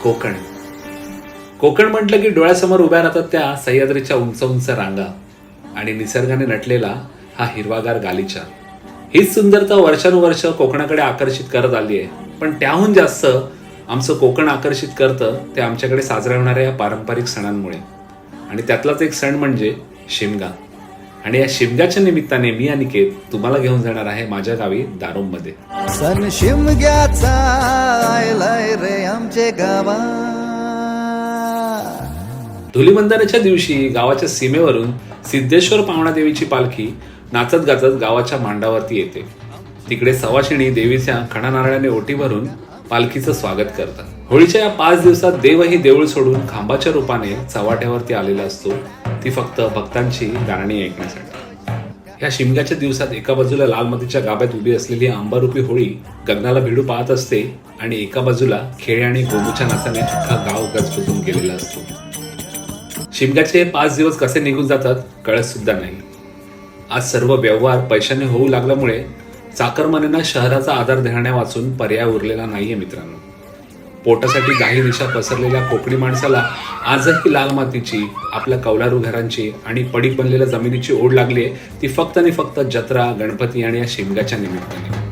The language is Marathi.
कोकण. कोकण म्हटलं की डोळ्यासमोर उभ्या राहतात त्या सह्याद्रीच्या उंच उंच रांगा आणि निसर्गाने नटलेला हा हिरवागार गालिचा. हीच सुंदरता वर्षानुवर्ष कोकणाकडे आकर्षित करत आली आहे. पण त्याहून जास्त आमचं कोकण आकर्षित करतं ते आमच्याकडे साजऱ्या होणाऱ्या या पारंपरिक सणांमुळे. आणि त्यातलाच एक सण म्हणजे शिमगा. आणि या शिमग्याच्या निमित्ताने मी अनिकेत तुम्हाला घेऊन जाणार आहे माझ्या गावी दारोममध्ये. सण शिमग्याचा आयलाय रे आमचे गावा. धुलीवंदनाच्या दिवशी गावाच्या सीमेवरून सिद्धेश्वर पावणादेवीची पालखी नाचत गाचत गावाच्या मांडावरती येते. तिकडे सवाशिणी देवीच्या खणा नारळाने ओटी भरून पालखीचं स्वागत करतात. होळीच्या या 5 दिवसात देवही देऊळ सोडून खांबाच्या रूपाने चव्हाट्यावरती आलेला असतो, ती फक्त भक्तांची गाणी ऐकण्यासाठी. या शिमग्याच्या दिवसात एका बाजूला लाल मातीच्या गाभ्यात उभी असलेली आंबारूपी होळी गगनाला भिडू पाहत असते आणि एका बाजूला खेळे आणि गोमूच्या नाचाने अख्खा गाव गजबजून गेलेला असतो. शिमग्याचे 5 दिवस कसे निघून जातात कळत सुद्धा नाही. आज सर्व व्यवहार पैशाने होऊ लागल्यामुळे चाकरमान्यांना शहराचा आधार देण्या वाचून पर्याय उरलेला नाहीये मित्रांनो. पोटासाठी दाही दिशा पसरलेल्या कोकणी माणसाला आजही लाल मातीची, आपल्या कौलारू घरांची आणि पडीक बनलेल्या जमिनीची ओढ लागली आहे, ती फक्त आणि फक्त जत्रा, गणपती आणि या शिमग्याच्या निमित्ताने.